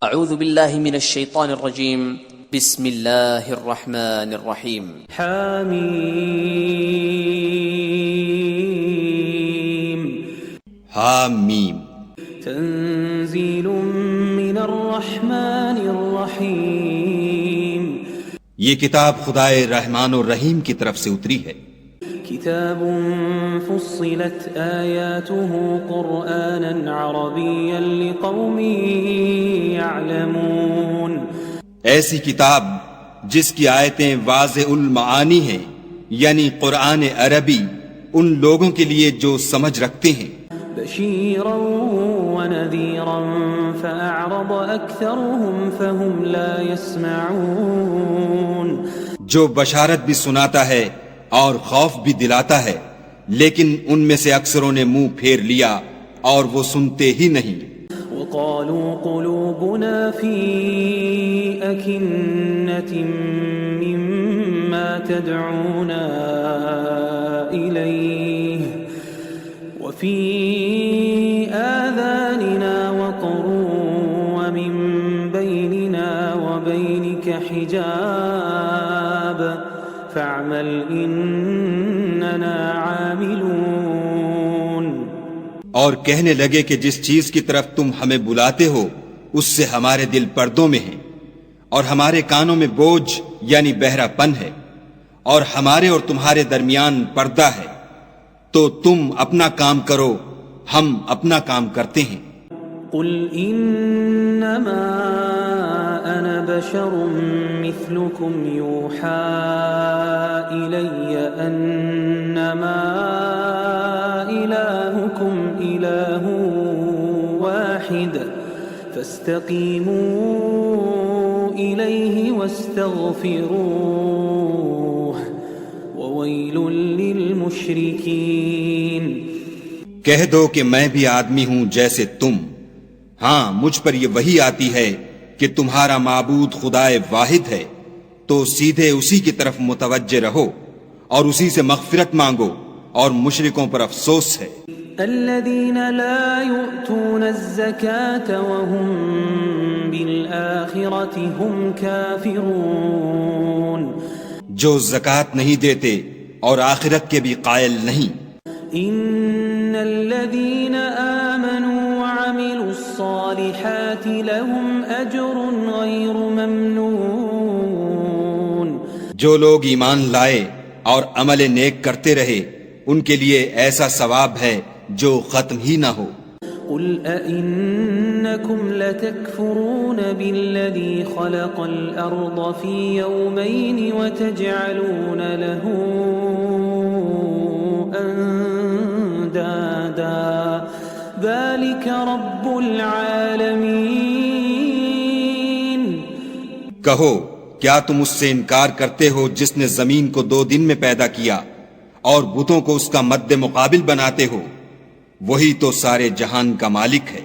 اعوذ باللہ من الشیطان الرجیم بسم اللہ الرحمن الرحیم حامیم حامیم تنزیل من الرحمن الرحیم یہ کتاب خدائے رحمان الرحیم کی طرف سے اتری ہے۔ کتاب فصلت آیاته قرآنا عربیا لقوم يعلمون، ایسی کتاب جس کی آیتیں واضح المعانی ہیں، یعنی قرآن عربی ان لوگوں کے لیے جو سمجھ رکھتے ہیں۔ بشیرا ونذیرا فأعرض أكثرهم فهم لا يسمعون، جو بشارت بھی سناتا ہے اور خوف بھی دلاتا ہے، لیکن ان میں سے اکثروں نے منہ پھیر لیا اور وہ سنتے ہی نہیں۔ وقالوا قلوبنا في أكنة مما تدعونا إليه وفي آذاننا وقر ومن بيننا وبينك حجاب فاعمل إننا عاملون۔ اور کہنے لگے کہ جس چیز کی طرف تم ہمیں بلاتے ہو اس سے ہمارے دل پردوں میں ہیں، اور ہمارے کانوں میں بوجھ یعنی بہرا پن ہے، اور ہمارے اور تمہارے درمیان پردہ ہے، تو تم اپنا کام کرو، ہم اپنا کام کرتے ہیں۔ قل انما انا بشر مثلكم يوحى الي انما الهكم اله واحد فاستقيموا اليه واستغفروه وويل للمشركين۔ کہہ دو کہ میں بھی آدمی ہوں جیسے تم، ہاں مجھ پر یہ وحی آتی ہے کہ تمہارا معبود خدائے واحد ہے، تو سیدھے اسی کی طرف متوجہ رہو اور اسی سے مغفرت مانگو، اور مشرکوں پر افسوس ہے۔ الذين لا يؤتون الزكاة وهم بالآخرة هم كافرون، جو زکوٰۃ نہیں دیتے اور آخرت کے بھی قائل نہیں۔ ان الذين آمنوا وعملوا الصالحات لهم اجر غير ممنون، جو لوگ ایمان لائے اور عمل نیک کرتے رہے ان کے لیے ایسا ثواب ہے جو ختم ہی نہ ہو۔ قل أئنكم لتكفرون بالذي خلق الأرض في يومين وتجعلون له أندادا ذلك رب العالمين۔ کہو کیا تم اس سے انکار کرتے ہو جس نے زمین کو 2 دن میں پیدا کیا اور بتوں کو اس کا مد مقابل بناتے ہو؟ وہی تو سارے جہان کا مالک ہے۔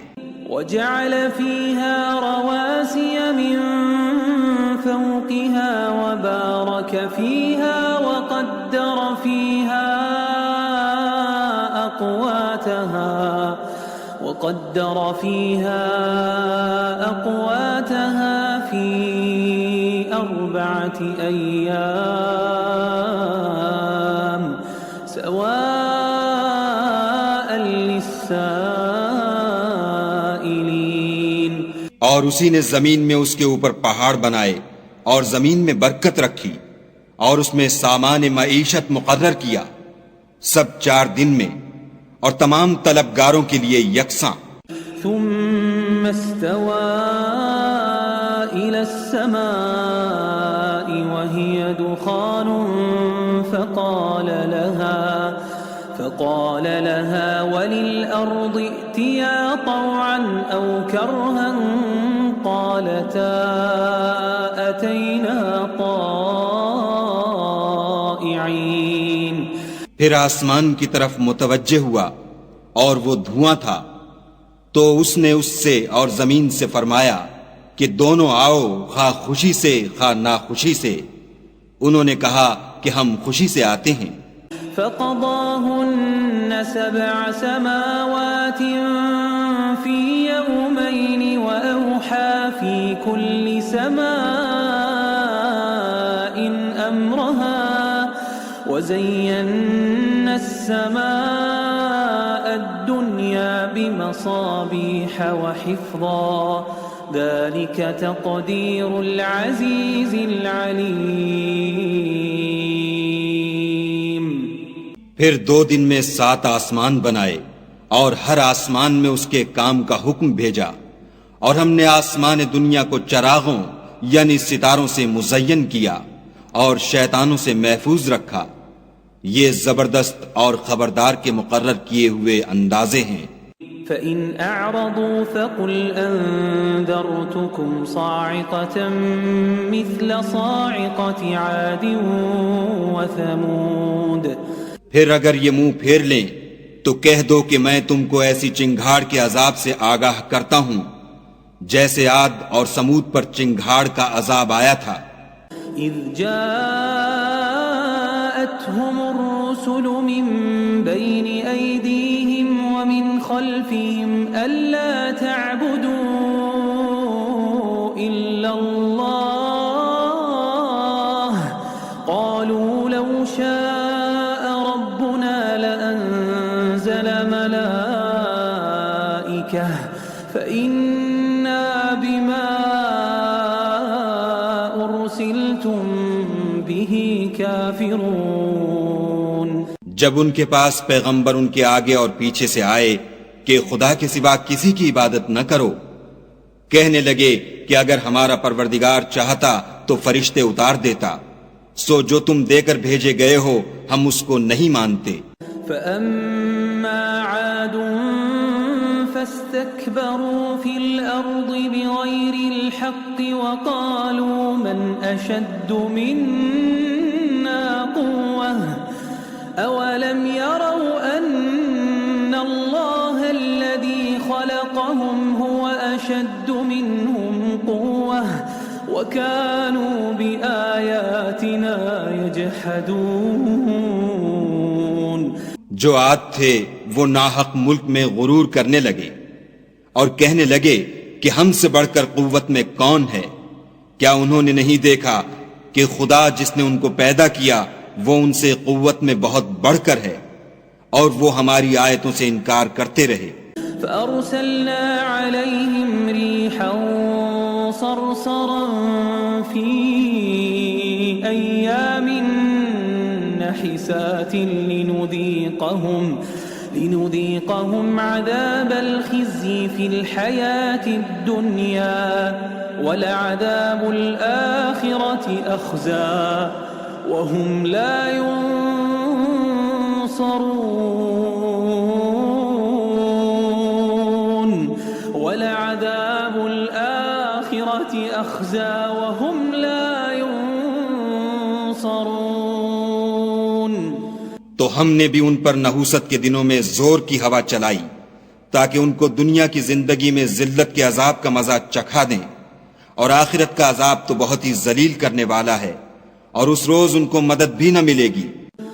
وجعل فيها رواسي من فوقها وبارك فيها وقدر فيها أقواتها في 4 أيام سواء للسائلين۔ اور اسی نے زمین میں اس کے اوپر پہاڑ بنائے اور زمین میں برکت رکھی اور اس میں سامان معیشت مقرر کیا، سب 4 دن میں اور تمام طلبگاروں کے لیے یکساں۔ ثم استوى إلى السماء وهي دخان فقال لها وللأرض ائتيا طوعا أو كرها قالتا أتينا طائعين۔ پھر آسمان کی طرف متوجہ ہوا اور وہ دھواں تھا، تو اس نے اس سے اور زمین سے فرمایا کہ دونوں آؤ، خواہ خوشی سے خواہ ناخوشی سے۔ انہوں نے کہا کہ ہم خوشی سے آتے ہیں۔ فقضاهن 7 سماوات في يومين وأوحى في كل سماء أمرها وزينا السماء الدنيا بمصابيح وحفظا ذلك تقدير العزيز العليم. پھر 2 دن میں 7 آسمان بنائے اور ہر آسمان میں اس کے کام کا حکم بھیجا، اور ہم نے آسمان دنیا کو چراغوں یعنی ستاروں سے مزین کیا اور شیطانوں سے محفوظ رکھا. یہ زبردست اور خبردار کے مقرر کیے ہوئے اندازے ہیں. فإن أعرضوا فقل أنذرتكم صاعقة مثل صاعقة عاد وثمود. پھر اگر یہ منہ پھیر لیں تو کہہ دو کہ میں تم کو ایسی چنگھاڑ کے عذاب سے آگاہ کرتا ہوں جیسے عاد اور سمود پر چنگھاڑ کا عذاب آیا تھا. إذ جاءتهم الرسل من بين أيديهم ومن خلفهم ألا تعبدوا إلا الله قالوا لو شاء ربنا لأنزل ملائكة فإنا بما أرسلتم به كافرون. جب ان کے پاس پیغمبر ان کے آگے اور پیچھے سے آئے کہ خدا کے سوا کسی کی عبادت نہ کرو، کہنے لگے کہ اگر ہمارا پروردگار چاہتا تو فرشتے اتار دیتا، سو جو تم دے کر بھیجے گئے ہو ہم اس کو نہیں مانتے. فأما عاد فاستكبروا في الأرض بغير الحق وقالوا من أشد منا قوة أولم يروا أن الله الذي خلقهم هو أشد منهم قوة وكانوا بآياتنا يجحدون. جو عاد تھے وہ ناحق ملک میں غرور کرنے لگے اور کہنے لگے کہ ہم سے بڑھ کر قوت میں کون ہے. کیا انہوں نے نہیں دیکھا کہ خدا جس نے ان کو پیدا کیا وہ ان سے قوت میں بہت بڑھ کر ہے، اور وہ ہماری آیتوں سے انکار کرتے رہے. فأرسلنا عليهم ريحا صرصرا في أيام نحسات لنذيقهم عذاب الخزي في الحياة الدنيا ولعذاب الآخرة أخزى وهم لا ينصرون. ولعذاب الآخرة أخزى وهم لا ينصرون. تو ہم نے بھی ان پر نحوست کے دنوں میں زور کی ہوا چلائی تاکہ ان کو دنیا کی زندگی میں ذلت کے عذاب کا مزہ چکھا دیں، اور آخرت کا عذاب تو بہت ہی ذلیل کرنے والا ہے، اور اس روز ان کو مدد بھی نہ ملے گی.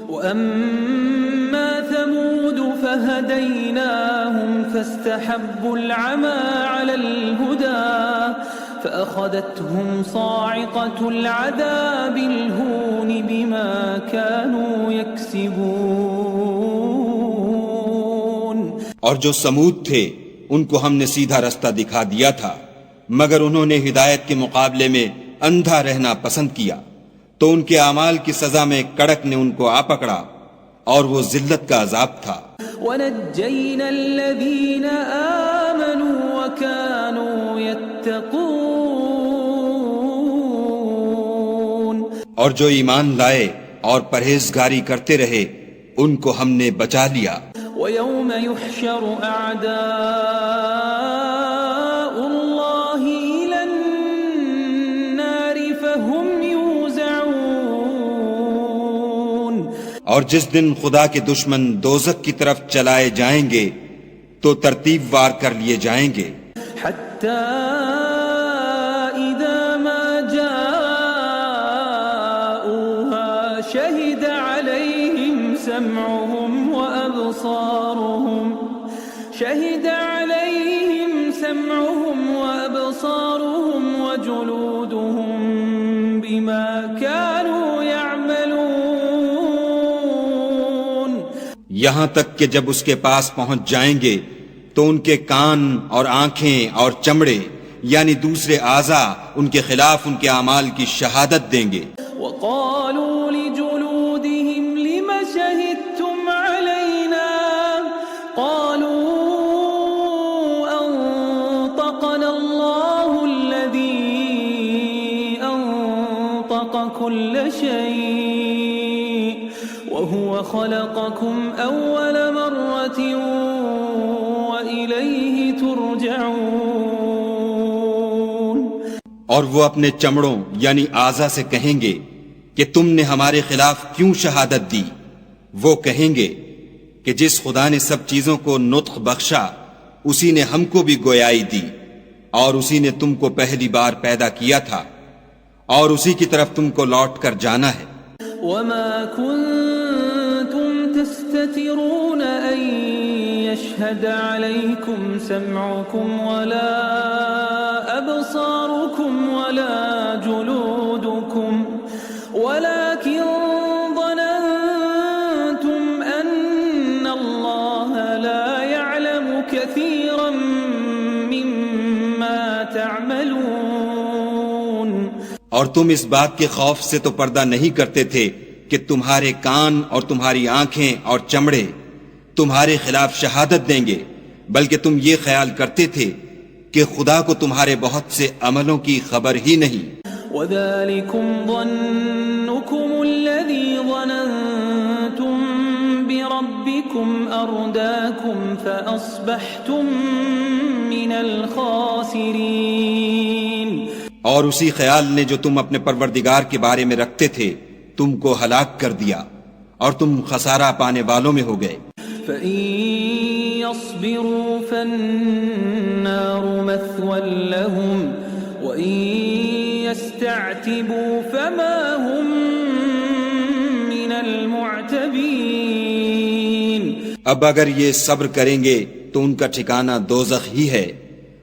وَأَمَّا ثَمُودُ فَهَدَيْنَاهُمْ فَاسْتَحَبُّوا الْعَمَى عَلَى الْهُدَى فَأَخَذَتْهُمْ صَاعِقَةُ الْعَذَابِ الْهُونِ بِمَا كَانُوا يَكْسِبُونَ. اور جو سمود تھے ان کو ہم نے سیدھا رستہ دکھا دیا تھا، مگر انہوں نے ہدایت کے مقابلے میں اندھا رہنا پسند کیا، تو ان کے اعمال کی سزا میں کڑک نے ان کو آ پکڑا، اور وہ ذلت کا عذاب تھا. وَنَجَّيْنَا الَّذِينَ آمَنُوا وَكَانُوا يَتَّقُونَ. اور جو ایمان لائے اور پرہیزگاری کرتے رہے ان کو ہم نے بچا لیا. وَيَوْمَ يُحْشَرُ أَعْدَاءُ اللَّهِ إِلَى النَّارِ فَهُمْ يُوزَعُونَ. اور جس دن خدا کے دشمن دوزخ کی طرف چلائے جائیں گے تو ترتیب وار کر لیے جائیں گے. حَتَّى إِذَا مَا جَاءُوهَا شَهِدَ عَلَيْهِمْ سَمْعُهُمْ وَأَبْصَارُهُمْ شَهِدَ عَلَيْهِمْ وجلودهم بما كانوا يعملون. یہاں تک کہ جب اس کے پاس پہنچ جائیں گے تو ان کے کان اور آنکھیں اور چمڑے یعنی دوسرے اعضاء ان کے خلاف ان کے اعمال کی شہادت دیں گے. وقالوا لجلودهم لم شهدتم علينا قالوا أنطقنا الله الذي أنطق كل شيء وهو خلقكم أول مرة وإليه ترجعون. اور وہ اپنے چمڑوں یعنی اعضاء سے کہیں گے کہ تم نے ہمارے خلاف کیوں شہادت دی؟ وہ کہیں گے کہ جس خدا نے سب چیزوں کو نطق بخشا اسی نے ہم کو بھی گویائی دی اور اسی نے تم کو پہلی بار پیدا کیا تھا اور اسی کی طرف تم کو لوٹ کر جانا ہے. وما كنتم تستترون أن يشهد عليكم سمعكم ولا أبصاركم ولا جلودكم ولكن ظننتم أن الله لا يعلم كثيرا مما تعملون. اور تم اس بات کے خوف سے تو پردہ نہیں کرتے تھے کہ تمہارے کان اور تمہاری آنکھیں اور چمڑے تمہارے خلاف شہادت دیں گے، بلکہ تم یہ خیال کرتے تھے کہ خدا کو تمہارے بہت سے عملوں کی خبر ہی نہیں. وَذَلِكُمْ ظَنُّكُمُ الَّذِي ظَنَنْتُمْ بِرَبِّكُمْ أَرْدَاكُمْ فَأَصْبَحْتُمْ مِنَ الْخَاسِرِينَ. اور اسی خیال نے جو تم اپنے پروردگار کے بارے میں رکھتے تھے تم کو ہلاک کر دیا اور تم خسارہ پانے والوں میں ہو گئے. فَإِن يَصْبِرُوا فَالنَّارُ مَثْوًى لَهُمْ وَإِن يَسْتَعْتِبُوا فَمَا هُمْ مِنَ الْمُعْتَبِينَ. اب اگر یہ صبر کریں گے تو ان کا ٹھکانہ دوزخ ہی ہے،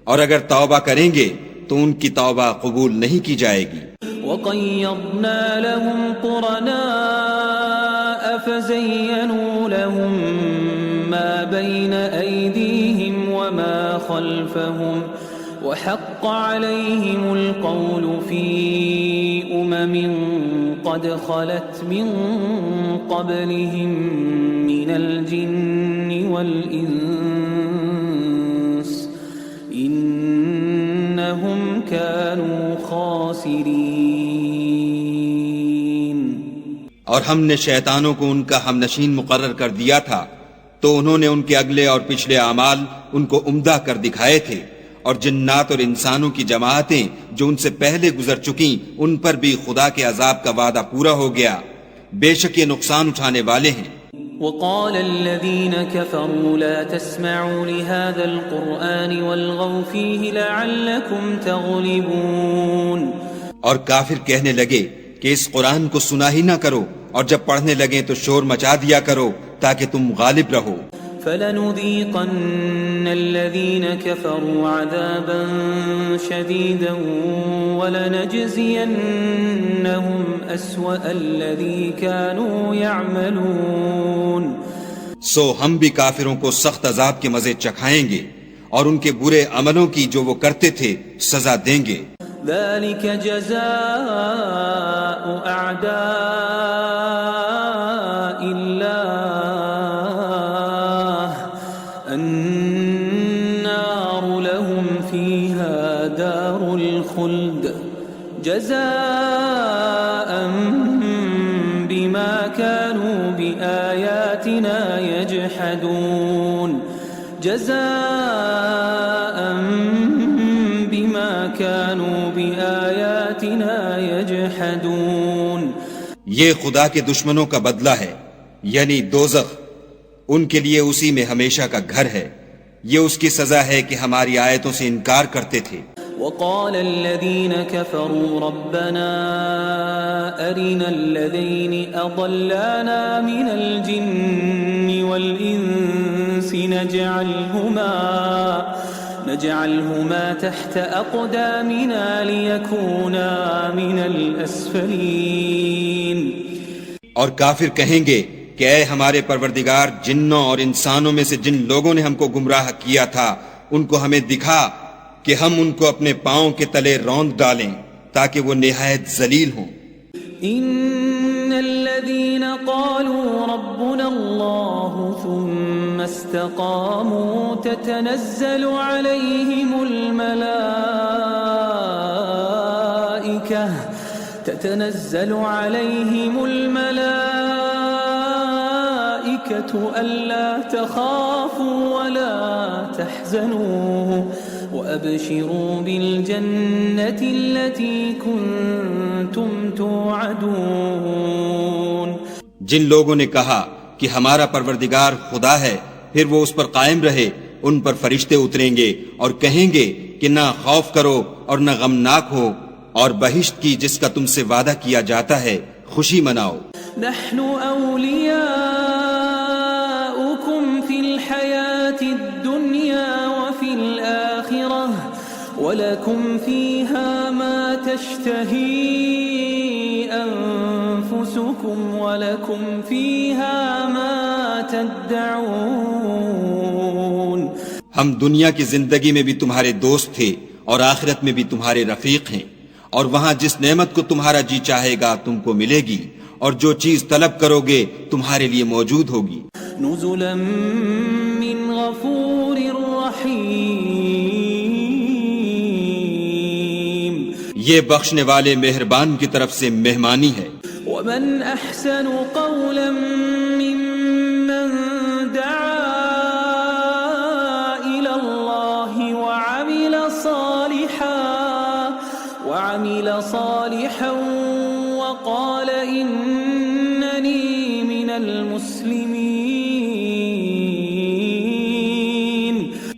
اور اگر توبہ کریں گے تو ان کی توبہ قبول نہیں کی جائے گی. وَقَيَّضْنَا لَهُمْ قُرَنَاءَ فَزَيَّنُوا لَهُم مَّا بَيْنَ أَيْدِيهِمْ وَمَا خَلْفَهُمْ وَحَقَّ عَلَيْهِمُ الْقَوْلُ فِي أُمَمٍ قَدْ خَلَتْ مِن قَبْلِهِم مِّنَ الْجِنِّ وَالْإِنسِ إِنَّهُمْ كَانُوا خَاسِرِينَ. اور ہم نے شیطانوں کو ان کا ہم نشین مقرر کر دیا تھا تو انہوں نے ان کے اگلے اور پچھلے اعمال ان کو عمدہ کر دکھائے تھے، اور جنات اور انسانوں کی جماعتیں جو ان سے پہلے گزر چکیں ان پر بھی خدا کے عذاب کا وعدہ پورا ہو گیا، بے شک یہ نقصان اٹھانے والے ہیں. وقال الذين كفروا لا تسمعوا لهذا القرآن والغوا فيه لعلكم تغلبون. اور کافر کہنے لگے کہ اس قرآن کو سنا ہی نہ کرو، اور جب پڑھنے لگیں تو شور مچا دیا کرو تاکہ تم غالب رہو. فَلَنُذِيقَنَّ الَّذِينَ كَفَرُوا عَذَابًا شَدِيدًا وَلَنَجْزِيَنَّهُمْ أَسْوَأَ الَّذِي كَانُوا يَعْمَلُونَ. سو ہم بھی کافروں کو سخت عذاب کے مزے چکھائیں گے اور ان کے برے عملوں کی جو وہ کرتے تھے سزا دیں گے. ذَلِكَ جَزَاءُ أَعْدَاءِ اللَّهِ النَّارُ لَهُمْ فِيهَا دَارُ الْخُلْدِ جَزَاءً بِمَا كَانُوا بِآيَاتِنَا يَجْحَدُونَ. جَزَاءً بِمَا كَانُوا بِآيَاتِنَا يَجْحَدُونَ. یہ خدا کے دشمنوں کا بدلہ ہے، یعنی دوزخ ان کے لیے اسی میں ہمیشہ کا گھر ہے. یہ اس کی سزا ہے کہ ہماری آیتوں سے انکار کرتے تھے. وقال الذين كفروا ربنا أرنا الذين أضلانا من الجن والإنس نجعلهما تحت أقدامنا ليكونا من الأسفلين. اور کافر کہیں گے کہ اے ہمارے پروردگار، جنوں اور انسانوں میں سے جن لوگوں نے ہم کو گمراہ کیا تھا ان کو ہمیں دکھا کہ ہم ان کو اپنے پاؤں کے تلے روند ڈالیں تاکہ وہ نہایت ذلیل ہوں. ان الذين قالوا ربنا الله ثم استقاموا تتنزل عليهم الملائكة ألا تخافوا ولا تحزنوا وأبشروا بالجنة التي كنتم توعدون. جن لوگوں نے کہا کہ ہمارا پروردگار خدا ہے، پھر وہ اس پر قائم رہے، ان پر فرشتے اتریں گے اور کہیں گے کہ نہ خوف کرو اور نہ غمناک ہو، اور بہشت کی جس کا تم سے وعدہ کیا جاتا ہے خوشی مناؤ. نحن أولياؤكم في الحياة الدنيا وفي الآخرة ولكم فيها ما تشتهي أنفسكم ولكم فيها ما تدعون. ہم دنیا کی زندگی میں بھی تمہارے دوست تھے اور آخرت میں بھی تمہارے رفیق ہیں، اور وہاں جس نعمت کو تمہارا جی چاہے گا تم کو ملے گی، اور جو چیز طلب کرو گے تمہارے لیے موجود ہوگی. نزلا من غفور رحیم. یہ بخشنے والے مہربان کی طرف سے مہمانی ہے. ومن احسن قولا ممن دعا الى الله وعمل صالحا وقال انني من المسلمين.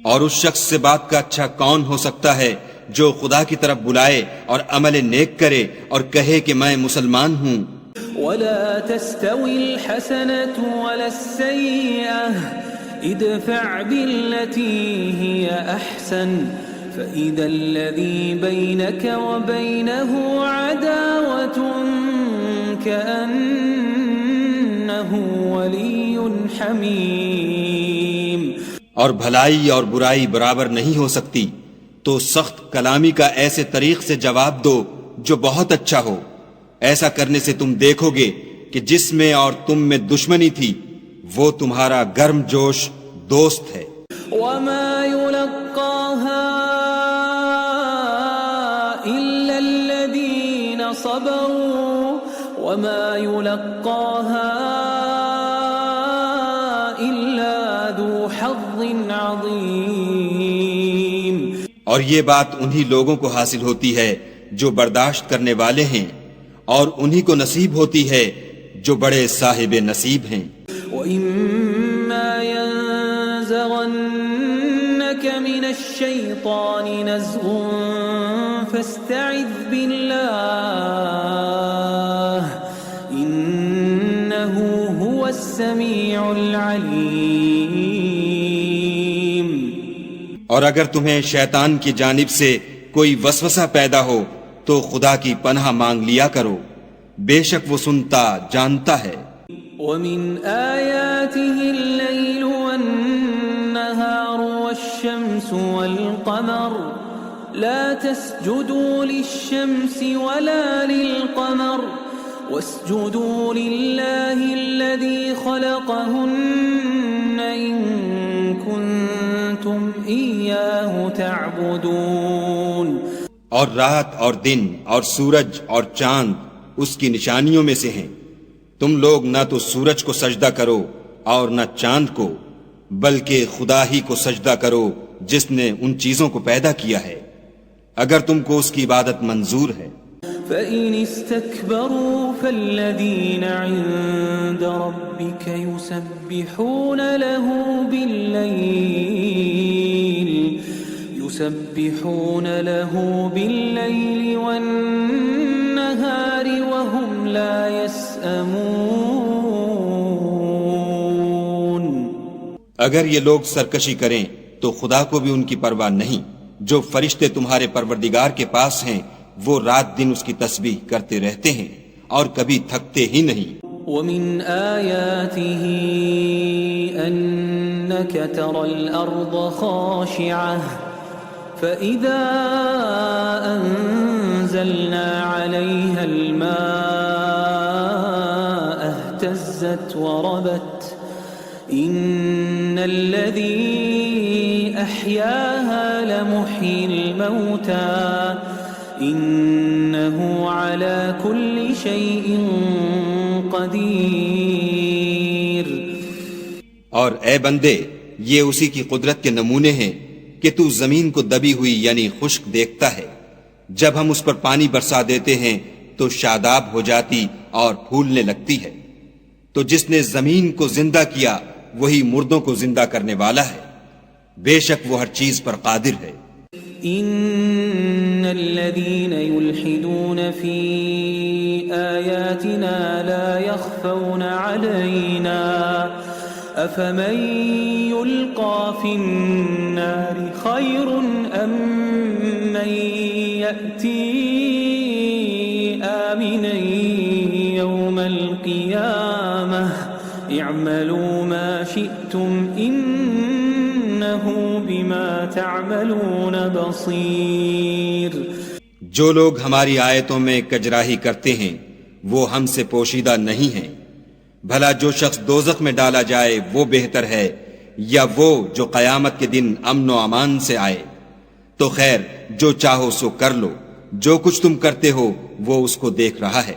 اور اس شخص سے بات کا اچھا کون ہو سکتا ہے جو خدا کی طرف بلائے اور عمل نیک کرے اور کہے کہ میں مسلمان ہوں. ولا تستوي الحسنة ولا السيئة ادفع بالتي هي أحسن فإذا الذي بينك وبينه عداوة كأنه ولي حميم. اور بھلائی اور برائی برابر نہیں ہو سکتی، تو سخت کلامی کا ایسے طریق سے جواب دو جو بہت اچھا ہو. ایسا کرنے سے تم دیکھو گے کہ جس میں اور تم میں دشمنی تھی وہ تمہارا گرم جوش دوست ہے. وما يلقاها إلا الذين صبروا وما يلقاها إلا ذو حظ عظيم. اور یہ بات انہی لوگوں کو حاصل ہوتی ہے جو برداشت کرنے والے ہیں، اور انہی کو نصیب ہوتی ہے جو بڑے صاحب نصیب ہیں. وَإِمَّا يَنزَغَنَّكَ مِنَ الشَّيْطَانِ نَزْغٌ فَاسْتَعِذْ بِاللَّهِ إِنَّهُ هُوَ السَّمِيعُ الْعَلِيمُ. اور اگر تمہیں شیطان کی جانب سے کوئی وسوسہ پیدا ہو تو خدا کی پناہ مانگ لیا کرو، بے شک وہ سنتا جانتا ہے. وَمِنْ آيَاتِهِ اللَّيْلُ وَالنَّهَارُ وَالشَّمْسُ وَالْقَمَرُ لَا تَسْجُدُوا لِلشَّمْسِ وَلَا لِلْقَمَرِ وَاسْجُدُوا لِلَّهِ الَّذِي خَلَقَهُنَّ إِن كُنتُمْ إِيَّاهُ تَعْبُدُونَ. اور رات اور دن اور سورج اور چاند اس کی نشانیوں میں سے ہیں. تم لوگ نہ تو سورج کو سجدہ کرو اور نہ چاند کو، بلکہ خدا ہی کو سجدہ کرو جس نے ان چیزوں کو پیدا کیا ہے، اگر تم کو اس کی عبادت منظور ہے. فَإِنِ اسْتَكْبَرُوا فَالَّذِينَ عِندَ رَبِّكَ يُسَبِّحُونَ لَهُ بِاللَّيْلِ وَالنَّهَارِ وَهُمْ لَا يَسْأَمُونَ. اگر یہ لوگ سرکشی کریں تو خدا کو بھی ان کی پرواہ نہیں۔ جو فرشتے تمہارے پروردگار کے پاس ہیں وہ رات دن اس کی تسبیح کرتے رہتے ہیں اور کبھی تھکتے ہی نہیں۔ ومن آياته أنك ترى الأرض خاشعة فإذا أنزلنا عليها الماء اهتزت وربت إن الذي أحياها لمحيي الموتى إنه على كل شيء قدیر۔ اور اے بندے، یہ اسی کی قدرت کے نمونے ہیں کہ تو زمین کو دبی ہوئی یعنی خشک دیکھتا ہے، جب ہم اس پر پانی برسا دیتے ہیں تو شاداب ہو جاتی اور پھولنے لگتی ہے۔ تو جس نے زمین کو زندہ کیا وہی مردوں کو زندہ کرنے والا ہے، بے شک وہ ہر چیز پر قادر ہے۔ ان الذين يلحدون في آياتنا لا يخفون علينا افمن يلقى في النار خير ام من يأتي آمنا يوم القيامة اعملوا ما شئتم انه بما تعملون بصیر۔ جو لوگ ہماری آیتوں میں کجراہی کرتے ہیں وہ ہم سے پوشیدہ نہیں ہیں، بھلا جو شخص دوزخ میں ڈالا جائے وہ بہتر ہے یا وہ جو قیامت کے دن امن و امان سے آئے؟ تو خیر جو چاہو سو کر لو، جو کچھ تم کرتے ہو وہ اس کو دیکھ رہا ہے۔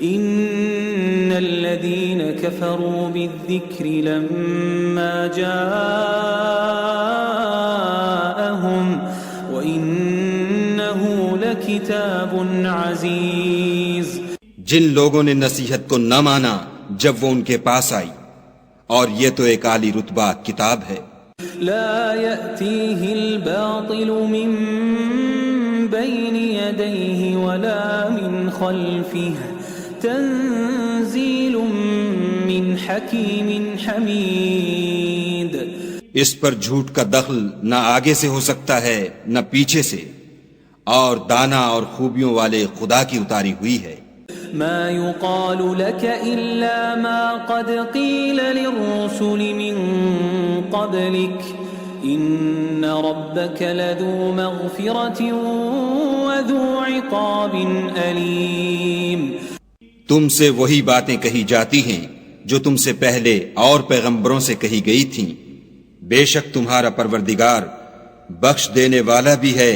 ان الذين كفروا بالذكر لما جاءهم وانه لكتاب عزيز۔ جن لوگوں نے نصیحت کو نہ مانا جب وہ ان کے پاس آئی، اور یہ تو ایک عالی رتبہ کتاب ہے۔ لا يأتيه الباطل من بين يديه ولا من خلفه تنزيل من حكيم حميد۔ اس پر جھوٹ کا دخل نہ آگے سے ہو سکتا ہے نہ پیچھے سے، اور دانا اور خوبیوں والے خدا کی اتاری ہوئی ہے۔ ما يقال لك إلا ما قد قيل للرسل من قبلك إن ربك لذو مغفرة وذو عقاب أليم۔ تم سے وہی باتیں کہی جاتی ہیں جو تم سے پہلے اور پیغمبروں سے کہی گئی تھیں، بے شک تمہارا پروردگار بخش دینے والا بھی ہے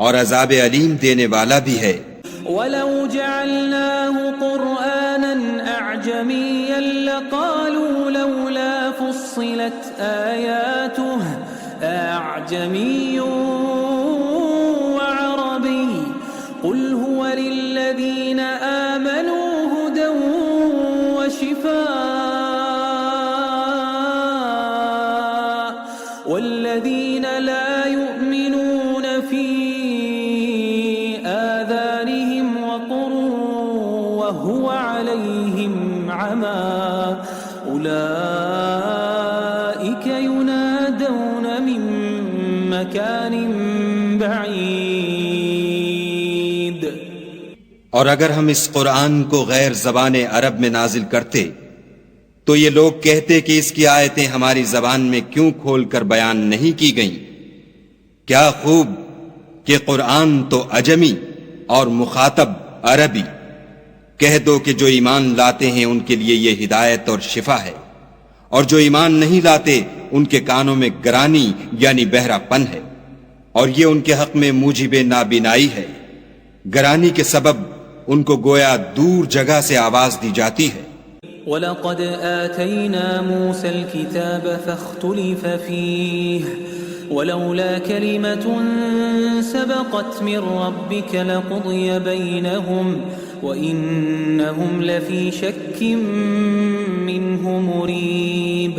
اور عذاب علیم دینے والا بھی ہے۔ وَلَوْ جَعَلْنَاهُ قُرْآنًا أَعْجَمِيًّا لَقَالُوا لَوْلَا فُصِّلَتْ آيَاتُهُ أَعْجَمِيٌّ وَعَرَبِيٌّ قُلْ هُوَ لِلَّذِينَ آمَنُوا هُدًى وَشِفَاءٌ وَالَّذِينَ لَا يُؤْمِنُونَ فِي آذانهم وقر وهو عليهم عمى أولئك ينادون من مكان بعيد۔ اور اگر ہم اس قرآن کو غیر زبان عرب میں نازل کرتے تو یہ لوگ کہتے کہ اس کی آیتیں ہماری زبان میں کیوں کھول کر بیان نہیں کی گئیں؟ کیا خوب کہ قرآن تو عجمی اور مخاطب عربی۔ کہہ دو کہ جو ایمان لاتے ہیں ان کے لیے یہ ہدایت اور شفا ہے، اور جو ایمان نہیں لاتے ان کے کانوں میں گرانی یعنی بہرا پن ہے، اور یہ ان کے حق میں موجب نابینائی ہے۔ گرانی کے سبب ان کو گویا دور جگہ سے آواز دی جاتی ہے۔ وَلَقَدْ آتَيْنَا مُوسَى الْكِتَابَ فَاخْتُلِفَ فِيهِ وَلَوْلَا كَلِمَةٌ سَبَقَتْ مِنْ رَبِّكَ لَقُضِيَ بَيْنَهُمْ وَإِنَّهُمْ لَفِي شَكٍّ مِّنْهُ مُرِيبٍ۔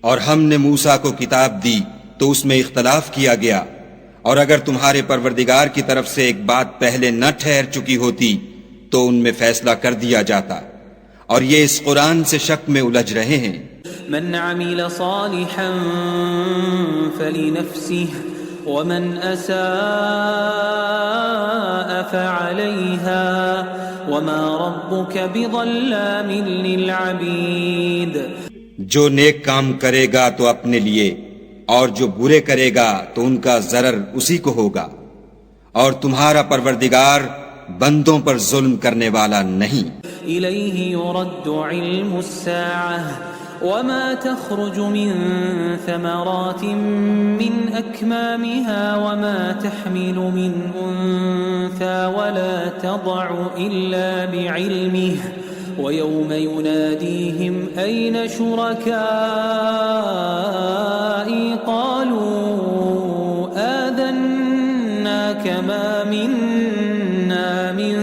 اور ہم نے موسیٰ کو کتاب دی تو اس میں اختلاف کیا گیا، اور اگر تمہارے پروردگار کی طرف سے ایک بات پہلے نہ ٹھہر چکی ہوتی تو ان میں فیصلہ کر دیا جاتا، اور یہ اس قرآن سے شک میں الجھ رہے ہیں۔ من عمل صالحا فلنفسه ومن أساء فعليها وما ربك بظلام للعبید. جو نیک کام کرے گا تو اپنے لیے، اور جو برے کرے گا تو ان کا ضرر اسی کو ہوگا، اور تمہارا پروردگار بندوں پر ظلم کرنے والا نہیں. إليه يرد علم الساعة وما تخرج من ثمرات من أكمامها وما تحمل من أنثى ولا تضع إلا بعلمه ويوم يناديهم أين شركائي قالوا آذناك ما منا من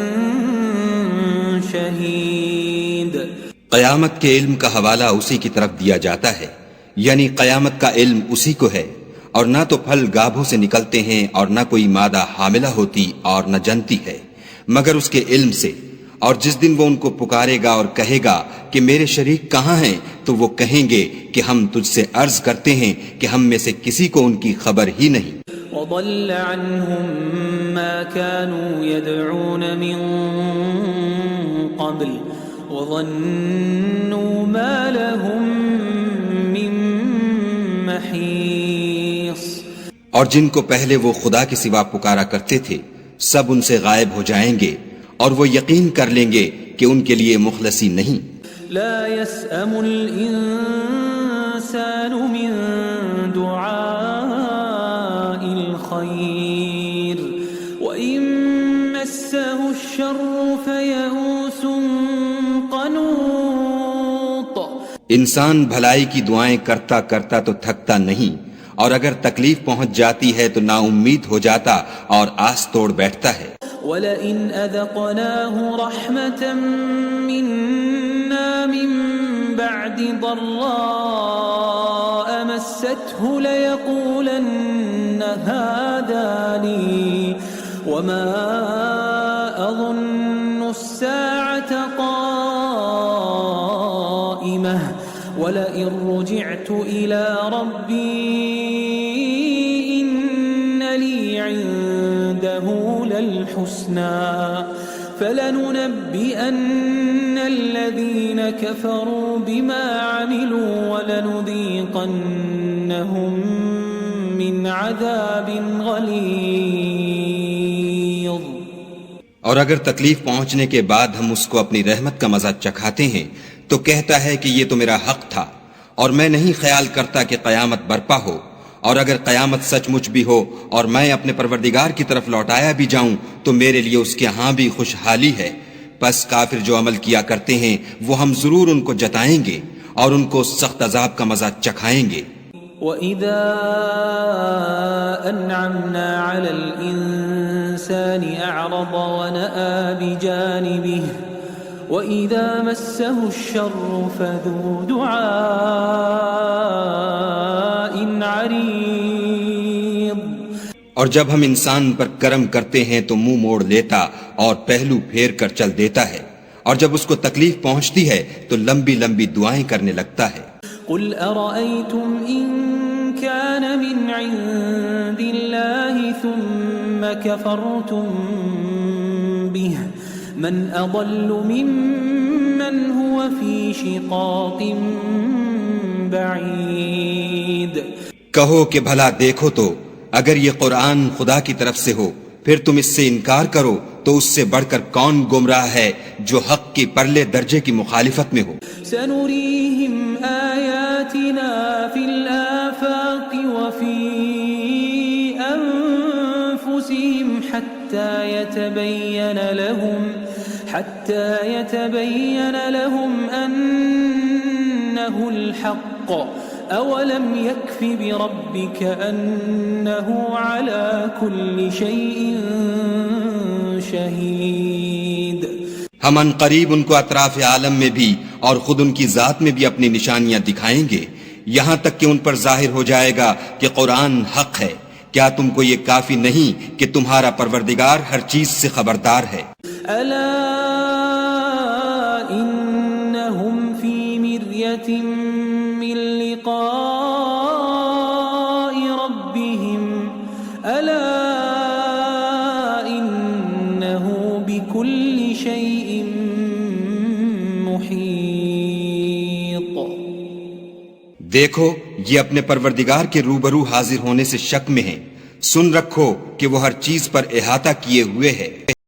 شهيد. قیامت کے علم کا حوالہ اسی کی طرف دیا جاتا ہے، یعنی قیامت کا علم اسی کو ہے، اور نہ تو پھل گابھوں سے نکلتے ہیں اور نہ کوئی مادہ حاملہ ہوتی اور نہ جنتی ہے مگر اس کے علم سے. اور جس دن وہ ان کو پکارے گا اور کہے گا کہ میرے شریک کہاں ہیں، تو وہ کہیں گے کہ ہم تجھ سے عرض کرتے ہیں کہ ہم میں سے کسی کو ان کی خبر ہی نہیں. وضل عنهم ما كانوا يدعون من قبل وظنوا ما لهم من محيص. اور جن کو پہلے وہ خدا کے سوا پکارا کرتے تھے سب ان سے غائب ہو جائیں گے، اور وہ یقین کر لیں گے کہ ان کے لیے مخلصی نہیں. لا يسأم الإنسان من دعاء الخير وإن مسه الشر فيئوس قنوط. انسان بھلائی کی دعائیں کرتا کرتا تو تھکتا نہیں، اور اگر تکلیف پہنچ جاتی ہے تو نا امید ہو جاتا اور آس توڑ بیٹھتا ہے. وَلَئِنْ أَذَقْنَاهُ رَحْمَةً مِنَّا مِن بَعْدِ ضَرَّاءَ مَسَّتْهُ لَيَقُولَنَّ هَذَا لِي وَمَا أَظُنُّ السَّاعَةَ قَائِمَةً وَلَئِن رُّجِعْتُ إِلَى رَبِّي إِنَّ لِي عِندَهُ لَلْحُسْنَى فَلَنُنَبِّئَنَّ الَّذِينَ كَفَرُوا بِمَا عَمِلُوا وَلَنُذِيقَنَّهُم مِّنْ عَذَابٍ غَلِيظٍ. اور اگر تکلیف پہنچنے کے بعد ہم اس کو اپنی رحمت کا مزہ چکھاتے ہیں تو کہتا ہے کہ یہ تو میرا حق تھا، اور میں نہیں خیال کرتا کہ قیامت برپا ہو. اور اگر قیامت سچ مچ بھی ہو اور میں اپنے پروردگار کی طرف لوٹایا بھی جاؤں تو میرے لیے اس کے ہاں بھی خوشحالی ہے. پس کافر جو عمل کیا کرتے ہیں وہ ہم ضرور ان کو جتائیں گے اور ان کو سخت عذاب کا مزہ چکھائیں گے. وَإِذَا أَنْعَمْنَا عَلَى الْإِنسَانِ أَعْرَضَ وَنَأَى بِجَانِبِهِ وَإِذَا مَسَّهُ الشَّرُّ فَذُو دُعَاءٍ عَرِيضٍ. اور جب ہم انسان پر کرم کرتے ہیں تو منہ موڑ لیتا اور پہلو پھیر کر چل دیتا ہے، اور جب اس کو تکلیف پہنچتی ہے تو لمبی لمبی دعائیں کرنے لگتا ہے. قُلْ أَرَأَيْتُمْ إِن كَانَ مِنْ عِندِ اللَّهِ ثُمَّ كَفَرْتُمْ بِهِ مَنْ أَضَلُّ مِمَّنْ هُوَ فِي شِقَاقٍ بَعِيدٍ. کہو کہ بھلا دیکھو تو اگر یہ قرآن خدا کی طرف سے ہو پھر تم اس سے انکار کرو تو اس سے بڑھ کر کون گمراہ ہے جو حق کی پرلے درجے کی مخالفت میں ہو. سنريهم آياتنا في الآفاق وفي أنفسهم حتى يتبين لهم أنه الحق أولم يكف بربك أنه على كل شيء شهيد. ہم ان قریب ان کو اطراف عالم میں بھی اور خود ان کی ذات میں بھی اپنی نشانیاں دکھائیں گے یہاں تک کہ ان پر ظاہر ہو جائے گا کہ قرآن حق ہے. کیا تم کو یہ کافی نہیں کہ تمہارا پروردگار ہر چیز سے خبردار ہے؟ ألا إنهم في مرية من بكل شيء محيط. دیکھو یہ اپنے پروردگار کے روبرو حاضر ہونے سے شک میں ہیں، سن رکھو کہ وہ ہر چیز پر احاطہ کیے ہوئے ہے.